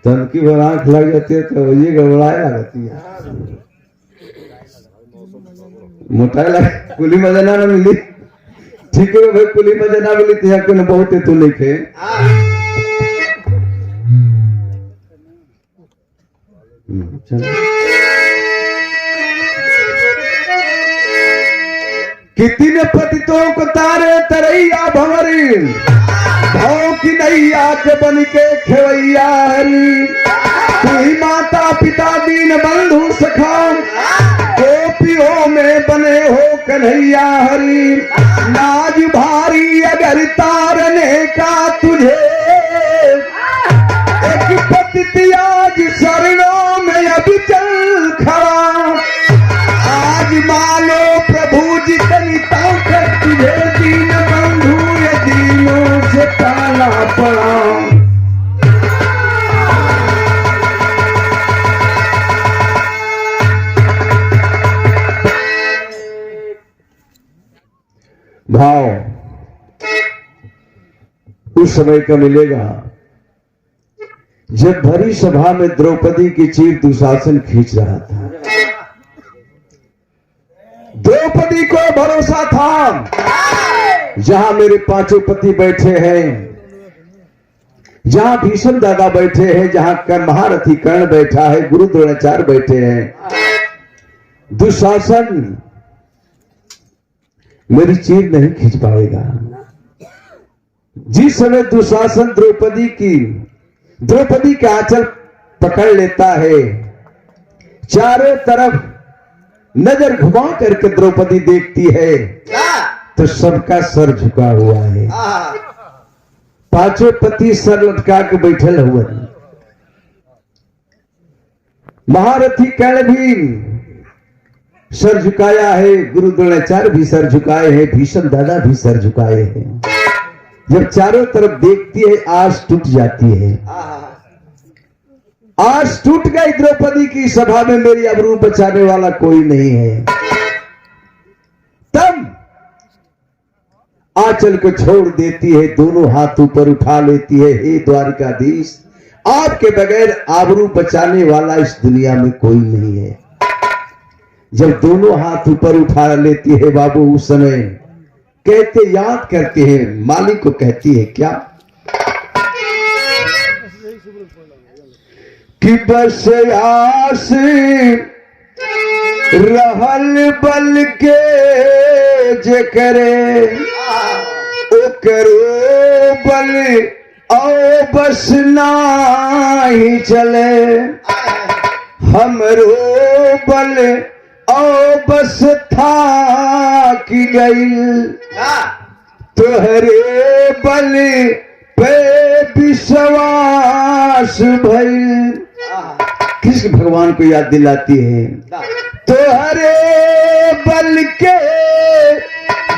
तनकी भर आंख लग जाती है तो ये गड़बड़ाए लगती है, मोटाई लग कुली मजा ना मिली। ठीक है भाई, कुली मजा ना मिली तो यहाँ के बहुत है तू लिखे कितनी ने पतितों को तारे तरैया भंवरी भाव की नैया के बन के खेवैया हरी। तू ही माता पिता दीन बंधु सखा गोपियों में बने हो कन्हैया हरी। लाज भारी अगर तारने का तुझे एक पतित आज शरणों में अब चल खड़ा। आज मानो प्रभु जितनी ताकत तुझे दीन बंधु ये दीनों से ताला पड़ा। भाव उस समय का मिलेगा जब भरी सभा में द्रौपदी की चीर दुशासन खींच रहा था। द्रौपदी को भरोसा था जहां मेरे पांचों पति बैठे हैं, जहां भीष्म दादा बैठे हैं, जहां महारथी कर्ण बैठा है, गुरु द्रोणाचार्य बैठे हैं, दुशासन मेरी चीर नहीं खींच पाएगा। जिस समय दुशासन द्रौपदी का आंचल पकड़ लेता है, चारों तरफ नजर घुमा करके द्रौपदी देखती है तो सबका सर झुका हुआ है। पांचों पति सर लटका के बैठे हुए, महारथी कर्ण भी सर झुकाया है, गुरु द्रोणाचार्य भी सर झुकाए हैं, भीष्म दादा भी सर झुकाए हैं। जब चारों तरफ देखती है आस टूट जाती है। आस टूट गई द्रौपदी की, सभा में मेरी अबरू बचाने वाला कोई नहीं है। तब आंचल को छोड़ देती है, दोनों हाथ ऊपर उठा लेती है, हे द्वारिकाधीश आपके बगैर आबरू बचाने वाला इस दुनिया में कोई नहीं है। जब दोनों हाथ ऊपर उठा लेती है बाबू, उस समय कहते याद करते हैं, मालिक को कहती है क्या कि बस आस रहल बल के जे करे ओ करो बल आओ बस नाही चले। हमरो बल ओ बस था कि गई तोहरे बल पे विश्वास भई। कृष्ण भगवान को याद दिलाती है, तोहरे बल के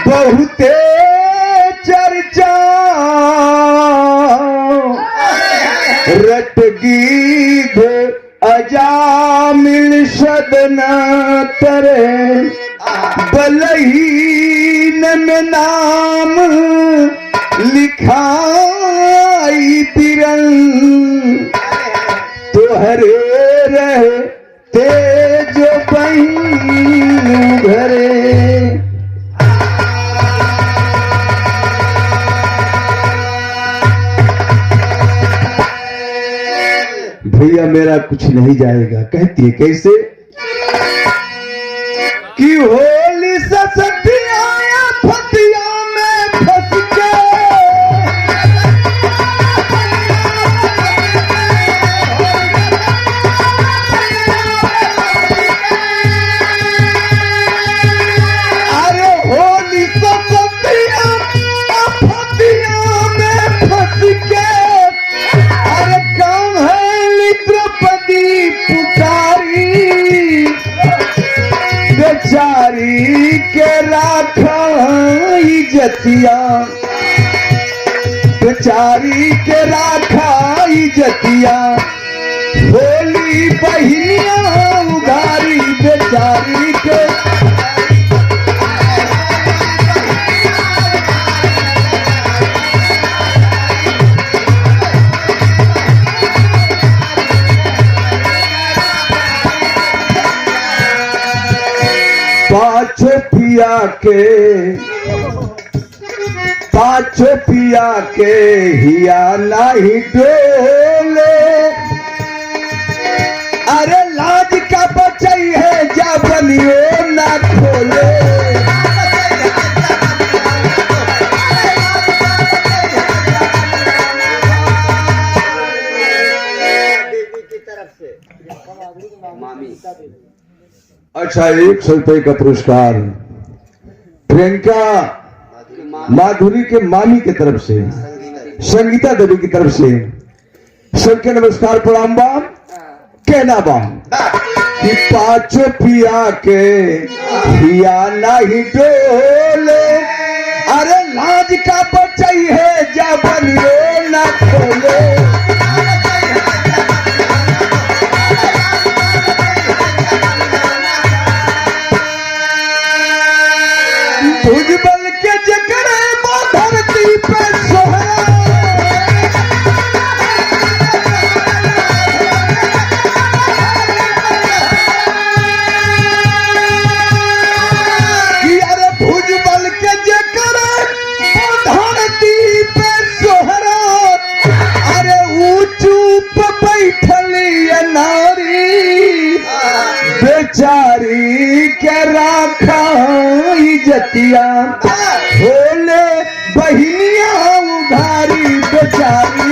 बहुते चर्चा रट गीध अजामिल सदन तरे बलहीन में नाम लिखाई तिरंग। तोहरे रहे तेज बहिन घरे। भैया मेरा कुछ नहीं जाएगा, कहती है कैसे कि होली ससतिया फतिया में फंस के अरे होली ससतिया फतिया में फंस के अरे कौन है द्रौपदी पुकारी बेचारी के राखा इज्जतिया, बेचारी के राखा इज्जतिया। होली बहिनिया उधारी बेचारी के पिया के पाँचों पिया के हिया नहीं डोले। अरे लाज का बचाई है जा बनियो ना खोले। अच्छा, 100 रुपए का पुरस्कार प्रियंका माधुरी के मामी की तरफ से, संगीता देवी की तरफ से सबके नमस्कार प्रणाम बा। कहना बा कि पाँचों पिया के हिया नहीं डोले। अरे लाज का बचाई है जा बनियो ना खोले। भुजबल के जकरे वो धरती पे सोहरा। कि अरे भुजबल के जकरे वो धरती पे सोहरा। अरे ऊंचू पे बैठली नारी बेचारी के राखा जतिया बोले बहिनिया उधारी बेचारी।